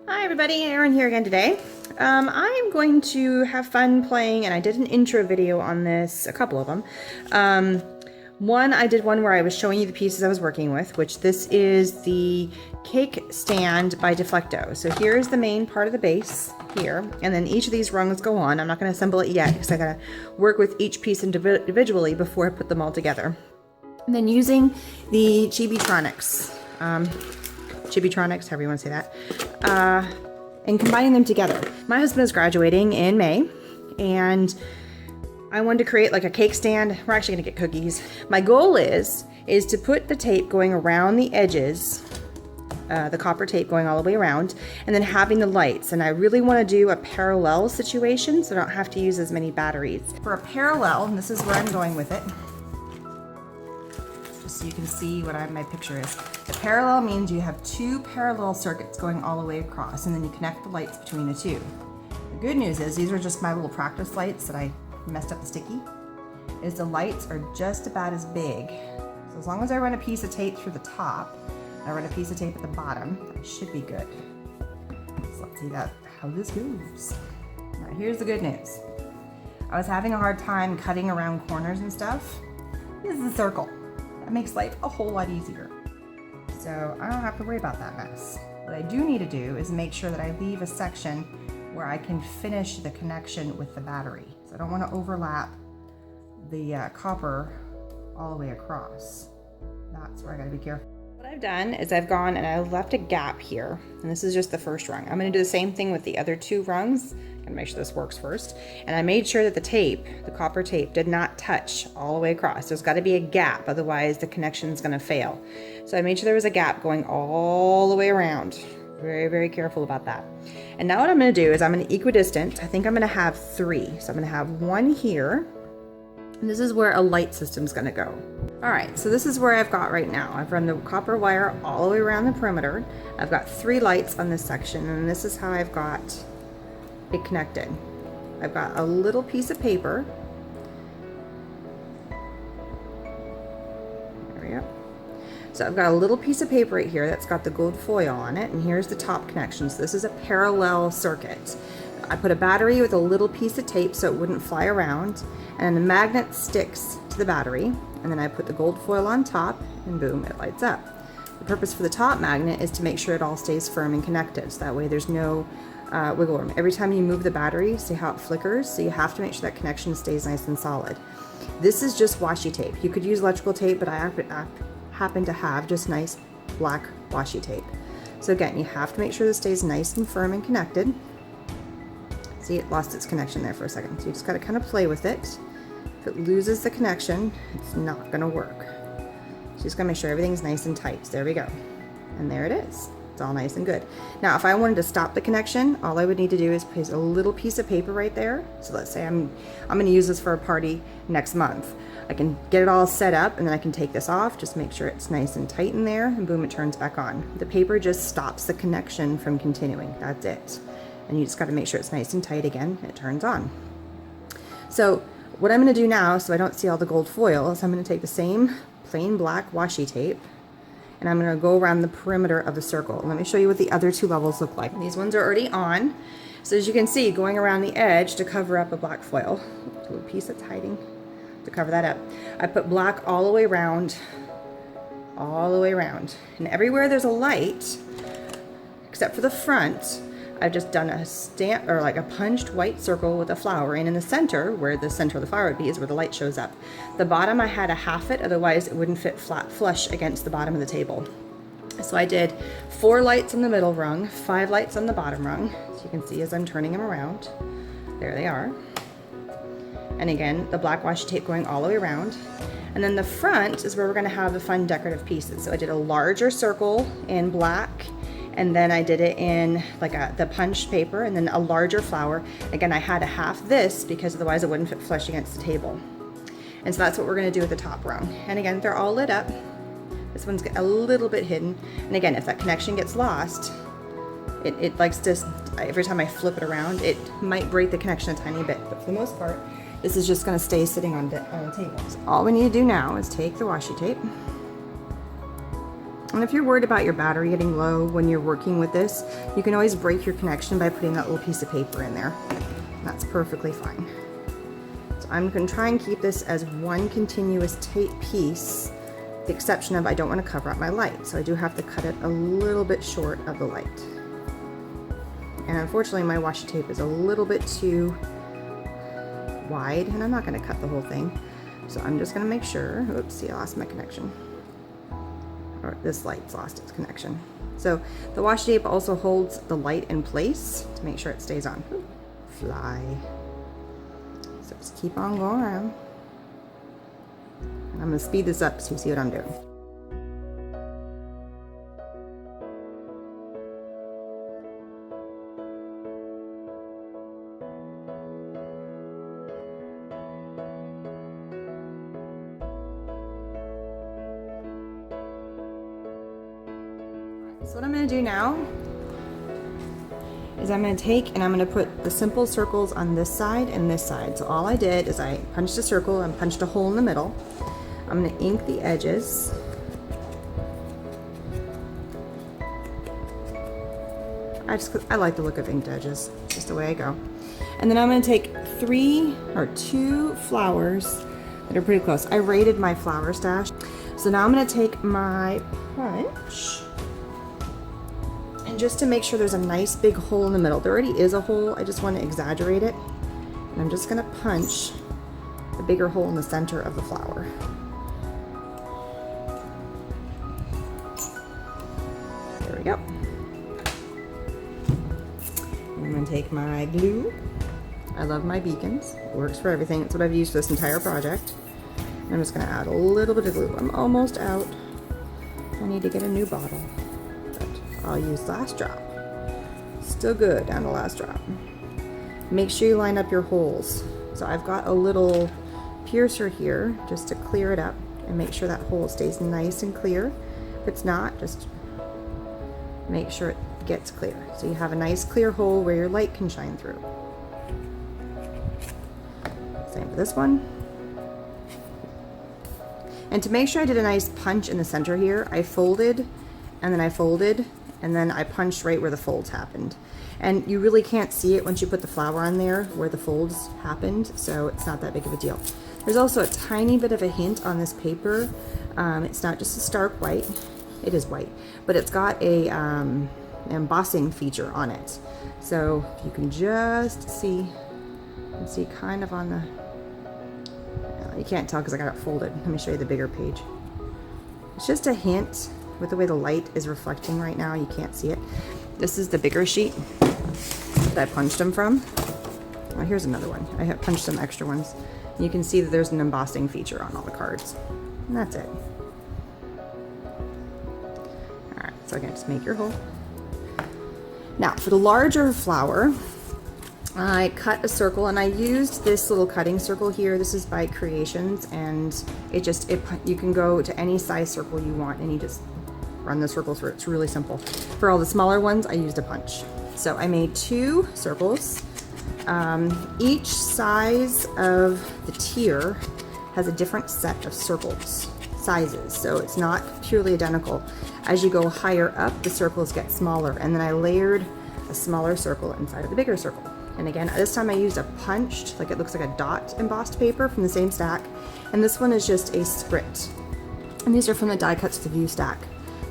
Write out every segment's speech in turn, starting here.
Hi everybody, Erin here again today. I'm going to have fun playing, and I did an intro video on this, a couple of them. I did one where I was showing you the pieces I was working with, which this is the cake stand by Deflecto. So here's the main part of the base here, and then each of these rungs go on. I'm not going to assemble it yet because I gotta work with each piece individually before I put them all together. And then using the Chibitronics, however you want to say that, and combining them together. My husband is graduating in May, and I wanted to create like a cake stand. We're actually gonna get cookies. My goal is to put the tape going around the edges, the copper tape going all the way around, and then having the lights. And I really want to do a parallel situation so I don't have to use as many batteries. For a parallel, and this is where I'm going with it, so you can see what my picture is. The parallel means you have two parallel circuits going all the way across, and then you connect the lights between the two. The good news is these are just my little practice lights that I messed up the sticky. Is the lights are just about as big. So as long as I run a piece of tape through the top, and I run a piece of tape at the bottom, I should be good. So let's see how this goes. Now here's the good news. I was having a hard time cutting around corners and stuff. This is a circle. That makes life a whole lot easier. So I don't have to worry about that mess. What I do need to do is make sure that I leave a section where I can finish the connection with the battery. So I don't want to overlap the copper all the way across. That's where I gotta be careful. What I've done is I've gone and I left a gap here, and this is just the first rung. I'm gonna do the same thing with the other two rungs. Gotta make sure this works first. And I made sure that the tape, the copper tape, did not touch all the way across. There's gotta be a gap, otherwise the connection's gonna fail. So I made sure there was a gap going all the way around. Very, very careful about that. And now what I'm gonna do is I'm gonna equidistant. I think I'm gonna have three. So I'm gonna have one here, and this is where a light system's gonna go. All right, so this is where I've got right now. I've run the copper wire all the way around the perimeter. I've got three lights on this section, and this is how I've got it connected. I've got a little piece of paper. There we go. So I've got a little piece of paper right here that's got the gold foil on it, and here's the top connection. So this is a parallel circuit. I put a battery with a little piece of tape so it wouldn't fly around, and the magnet sticks to the battery, and then I put the gold foil on top, and boom, it lights up. The purpose for the top magnet is to make sure it all stays firm and connected, so that way there's no wiggle room. Every time you move the battery, see how it flickers? So you have to make sure that connection stays nice and solid. This is just washi tape. You could use electrical tape, but I happen to have just nice black washi tape. So again, you have to make sure this stays nice and firm and connected. See, it lost its connection there for a second. So you just gotta kind of play with it. If it loses the connection, it's not gonna work. So just gotta make sure everything's nice and tight. So there we go. And there it is. It's all nice and good. Now, if I wanted to stop the connection, all I would need to do is place a little piece of paper right there. So let's say I'm gonna use this for a party next month. I can get it all set up, and then I can take this off, just make sure it's nice and tight in there, and boom, it turns back on. The paper just stops the connection from continuing. That's it. And you just gotta make sure it's nice and tight again, and it turns on. So what I'm gonna do now, so I don't see all the gold foil, is I'm gonna take the same plain black washi tape, and I'm gonna go around the perimeter of the circle. Let me show you what the other two levels look like. These ones are already on. So as you can see, going around the edge to cover up a black foil, a little piece that's hiding, to cover that up. I put black all the way around, and everywhere there's a light, except for the front, I've just done a stamp, or like a punched white circle with a flower, and in the center, where the center of the flower would be, is where the light shows up. The bottom I had to half it, otherwise it wouldn't fit flat flush against the bottom of the table. So I did 4 lights on the middle rung, 5 lights on the bottom rung, so you can see as I'm turning them around. There they are. And again, the black washi tape going all the way around. And then the front is where we're gonna have the fun decorative pieces. So I did a larger circle in black, and then I did it in like the punched paper, and then a larger flower. Again, I had to half this because otherwise it wouldn't fit flush against the table. And so that's what we're gonna do with the top rung. And again, they're all lit up. This one's a little bit hidden. And again, if that connection gets lost, it likes to, every time I flip it around, it might break the connection a tiny bit, but for the most part, this is just gonna stay sitting on the table. So all we need to do now is take the washi tape, And if you're worried about your battery getting low when you're working with this, you can always break your connection by putting that little piece of paper in there. That's perfectly fine. So I'm going to try and keep this as one continuous tape piece, with the exception of I don't want to cover up my light, so I do have to cut it a little bit short of the light. And unfortunately my washi tape is a little bit too wide, and I'm not going to cut the whole thing. So I'm just going to make sure, oops, see, I lost my connection. Or this light's lost its connection. So the washi tape also holds the light in place to make sure it stays on. Ooh, fly. So just keep on going around. And I'm going to speed this up so you see what I'm doing. So what I'm going to do now is I'm going to take and I'm going to put the simple circles on this side and this side. So all I did is I punched a circle and punched a hole in the middle. I'm going to ink the edges. I like the look of inked edges, just the way I go. And then I'm going to take 2 flowers that are pretty close. I rated my flower stash. So now I'm going to take my punch. And just to make sure there's a nice big hole in the middle. There already is a hole, I just want to exaggerate it. And I'm just going to punch the bigger hole in the center of the flower. There we go. And I'm going to take my glue. I love my beacons. It works for everything. It's what I've used for this entire project. And I'm just going to add a little bit of glue. I'm almost out. I need to get a new bottle. I'll use last drop. Still good down to last drop. Make sure you line up your holes. So I've got a little piercer here just to clear it up and make sure that hole stays nice and clear. If it's not, just make sure it gets clear. So you have a nice clear hole where your light can shine through. Same for this one. And to make sure I did a nice punch in the center here, I folded and then I folded and then I punched right where the folds happened. And you really can't see it once you put the flower on there where the folds happened, so it's not that big of a deal. There's also a tiny bit of a hint on this paper. It's not just a stark white, it is white, but it's got a embossing feature on it. So you can just see, kind of on the, you can't tell because I got it folded. Let me show you the bigger page. It's just a hint. With the way the light is reflecting right now, you can't see it. This is the bigger sheet that I punched them from. Oh, here's another one. I have punched some extra ones. You can see that there's an embossing feature on all the cards. And that's it. Alright, so again, just make your hole. Now, for the larger flower, I cut a circle and I used this little cutting circle here. This is by Creations, and you can go to any size circle you want and you just run the circle through. It's really simple. For all the smaller ones, I used a punch. So I made 2 circles. Each size of the tier has a different set of circles, sizes, so it's not purely identical. As you go higher up, the circles get smaller, and then I layered a smaller circle inside of the bigger circle. And again, this time I used a punched, like it looks like a dot embossed paper from the same stack, and this one is just a script. And these are from the Die Cuts to View stack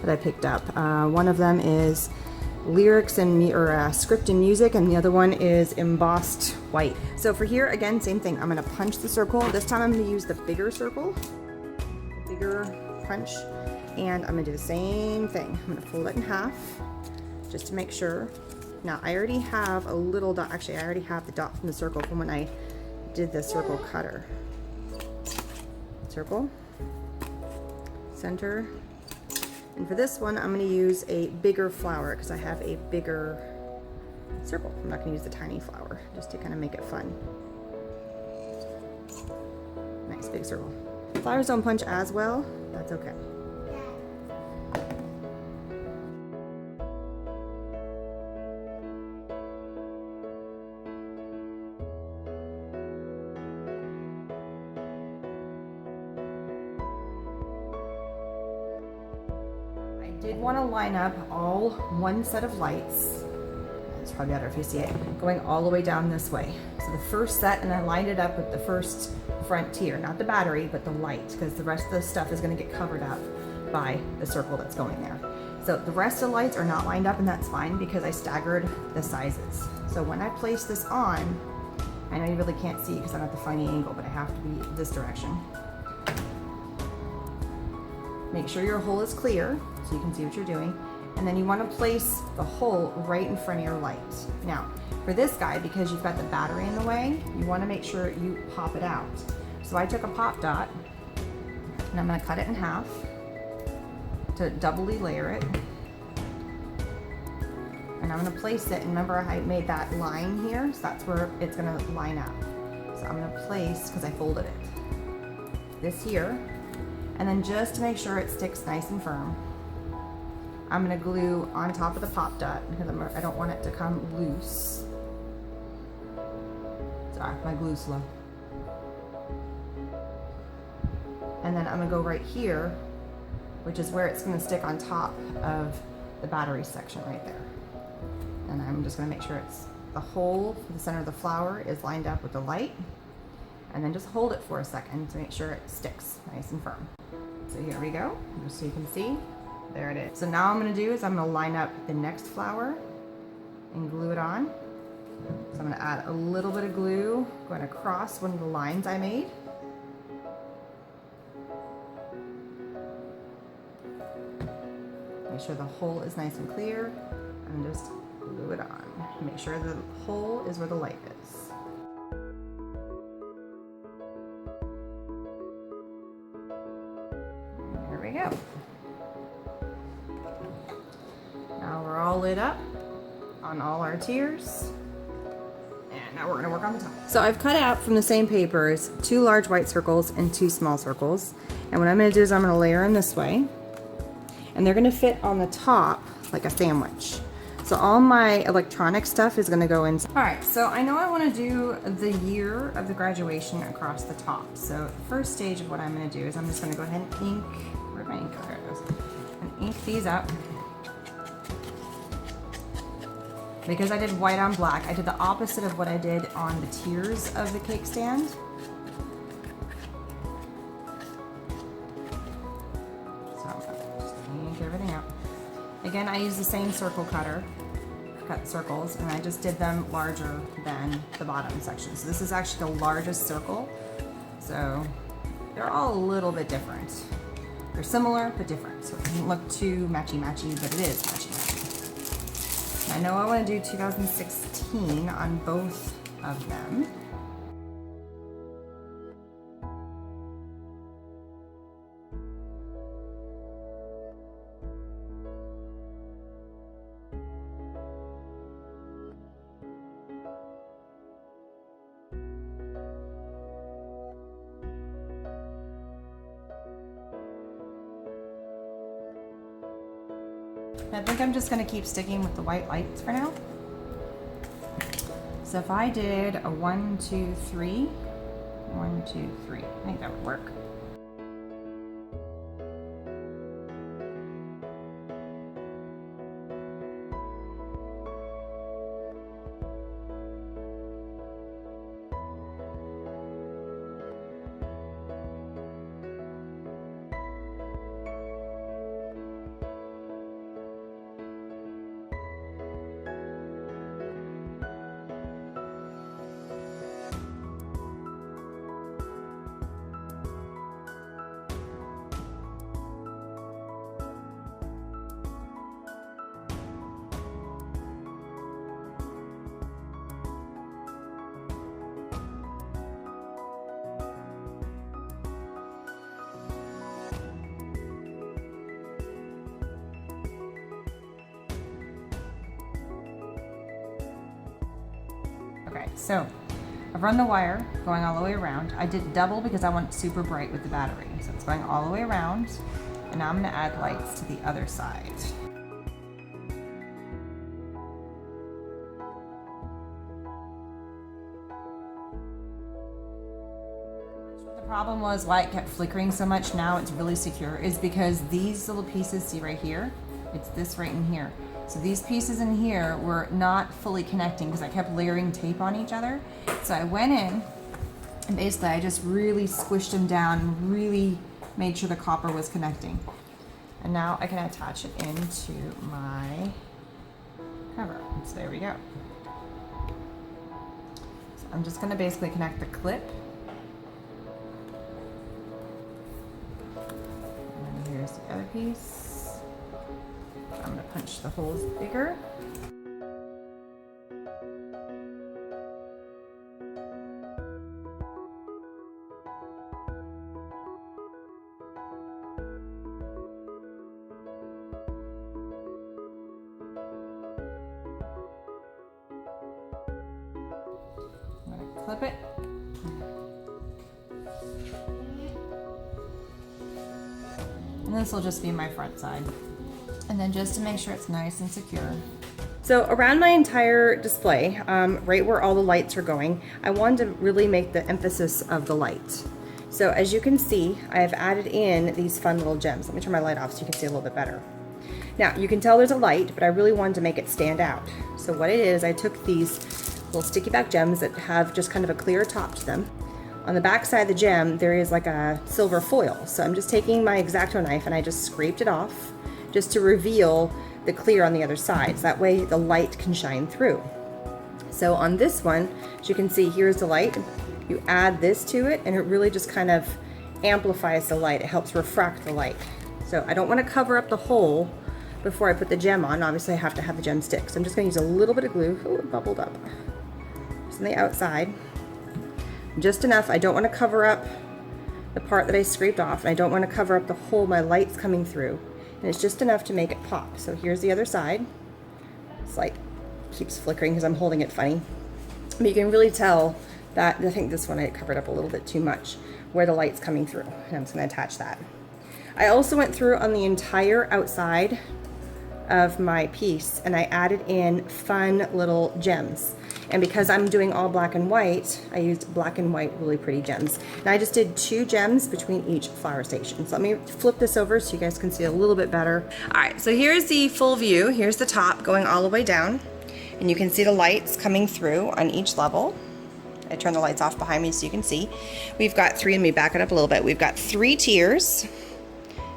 that I picked up. One of them is lyrics and script and music, and the other one is embossed white. So for here, again, same thing. I'm going to punch the circle. This time I'm going to use the bigger circle, the bigger punch, and I'm going to do the same thing. I'm going to fold it in half just to make sure. Now I already have a little dot. Actually, I already have the dot from the circle from when I did the circle cutter. Circle, center. And for this one, I'm going to use a bigger flower because I have a bigger circle. I'm not going to use the tiny flower, just to kind of make it fun. Nice big circle. Flowers don't punch as well, that's okay. did want to line up all one set of lights. It's probably better if you see it, going all the way down this way. So the first set, and I lined it up with the first front tier, not the battery, but the light, because the rest of the stuff is going to get covered up by the circle that's going there. So the rest of the lights are not lined up, and that's fine because I staggered the sizes. So when I place this on, I know you really can't see because I'm at the funny angle, but I have to be this direction. Make sure your hole is clear so you can see what you're doing. And then you want to place the hole right in front of your light. Now, for this guy, because you've got the battery in the way, you want to make sure you pop it out. So I took a pop dot and I'm going to cut it in half to doubly layer it. And I'm going to place it, and remember I made that line here, so that's where it's going to line up. So I'm going to place, because I folded it, this here, and then just to make sure it sticks nice and firm, I'm going to glue on top of the pop dot because I don't want it to come loose. Sorry, my glue's slow. And then I'm going to go right here, which is where it's going to stick on top of the battery section right there. And I'm just going to make sure it's the hole for the center of the flower is lined up with the light, and then just hold it for a second to make sure it sticks nice and firm. So here we go, just so you can see. There it is. So now I'm going to do is I'm going to line up the next flower and glue it on. So I'm going to add a little bit of glue going across one of the lines I made. Make sure the hole is nice and clear, and just glue it on. Make sure the hole is where the light is. There we go. Now we're all lit up on all our tiers. And now we're gonna work on the top. So I've cut out from the same papers 2 large white circles and 2 small circles. And what I'm gonna do is I'm gonna layer them this way. And they're gonna fit on the top like a sandwich. So all my electronic stuff is gonna go in. All right, so I know I wanna do the year of the graduation across the top. So the first stage of what I'm gonna do is I'm just gonna go ahead and ink, where'd my ink go? There it is. And ink these up. Because I did white on black, I did the opposite of what I did on the tiers of the cake stand. So I'm gonna just ink everything up. Again, I use the same circle cutter, cut circles, and I just did them larger than the bottom section. So this is actually the largest circle. So they're all a little bit different. They're similar, but different. So it doesn't look too matchy-matchy, but it is matchy-matchy. I know I want to do 2016 on both of them. I think I'm just going to keep sticking with the white lights for now. So if I did a 1, 2, 3, 1, 2, 3, I think that would work. Okay, so I've run the wire going all the way around. I did double because I want it super bright with the battery. So it's going all the way around. And now I'm going to add lights to the other side. The problem was why it kept flickering so much, now it's really secure, is because these little pieces, see right here, It's this right in here. So these pieces in here were not fully connecting because I kept layering tape on each other. So I went in and basically I just really squished them down and really made sure the copper was connecting. And now I can attach it into my cover. So there we go. So I'm just going to basically connect the clip. And then here's the other piece. I'm going to punch the holes bigger. Clip it. And this will just be my front side. And then just to make sure it's nice and secure. So around my entire display, right where all the lights are going, I wanted to really make the emphasis of the light. So as you can see, I have added in these fun little gems. Let me turn my light off so you can see a little bit better. Now you can tell there's a light, but I really wanted to make it stand out. So what it is, I took these little sticky back gems that have just kind of a clear top to them. On the back side of the gem, there is like a silver foil. So I'm just taking my X-Acto knife and I just scraped it off just to reveal the clear on the other side. So that way the light can shine through. So on this one, as you can see, here's the light. You add this to it and it really just kind of amplifies the light. It helps refract the light. So I don't want to cover up the hole before I put the gem on. Obviously I have to have the gem stick. So I'm just going to use a little bit of glue. Oh, it bubbled up. On the outside, just enough. I don't want to cover up the part that I scraped off, and I don't want to cover up the hole my light's coming through, and it's just enough to make it pop. So here's the other side. It's like keeps flickering because I'm holding it funny, but you can really tell that I think this one I covered up a little bit too much where the light's coming through, and I'm just going to attach that. I also went through on the entire outside of my piece and I added in fun little gems. And because I'm doing all black and white, I used black and white really pretty gems. And I just did 2 gems between each flower station. So let me flip this over so you guys can see a little bit better. All right, so here's the full view. Here's the top going all the way down. And you can see the lights coming through on each level. I turned the lights off behind me so you can see. We've got 3, let me back it up a little bit. We've got 3 tiers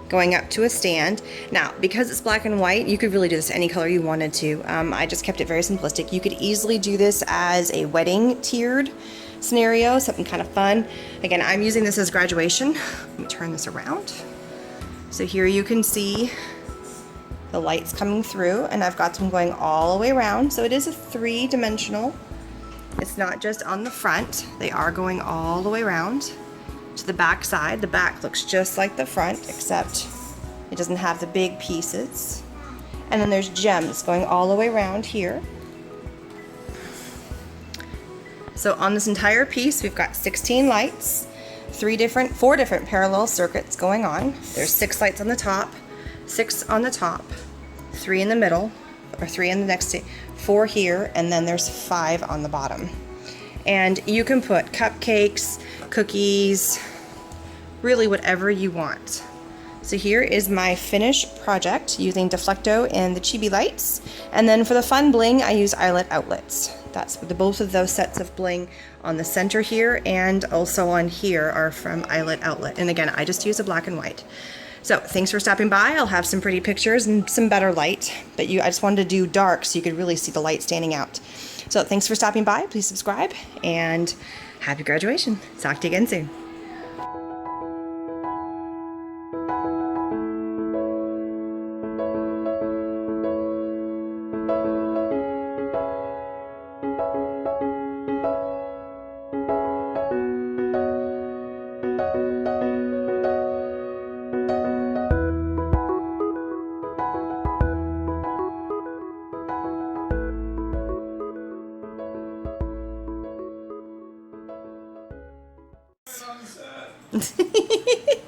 going up to a stand. Now, because it's black and white, you could really do this any color you wanted to. I just kept it very simplistic. You could easily do this as a wedding tiered scenario, something kind of fun. Again, I'm using this as graduation. Let me turn this around. So here you can see the lights coming through, and I've got them going all the way around. So it is a 3-dimensional. It's not just on the front. They are going all the way around to the back side. The back looks just like the front, except it doesn't have the big pieces. And then there's gems going all the way around here. So on this entire piece, we've got 16 lights, 4 different parallel circuits going on. There's 6 lights on the top, 6 on the top, 3 in the middle, or 3 in the next, 4 here, and then there's 5 on the bottom. And you can put cupcakes, cookies, really whatever you want. So here is my finished project using Deflecto and the Chibi lights. And then for the fun bling, I use eyelet outlets. That's both of those sets of bling on the center here and also on here are from Eyelet Outlet. And again, I just use a black and white. So thanks for stopping by. I'll have some pretty pictures and some better light, but I just wanted to do dark so you could really see the light standing out. So thanks for stopping by. Please subscribe and happy graduation. Talk to you again soon. Sunset.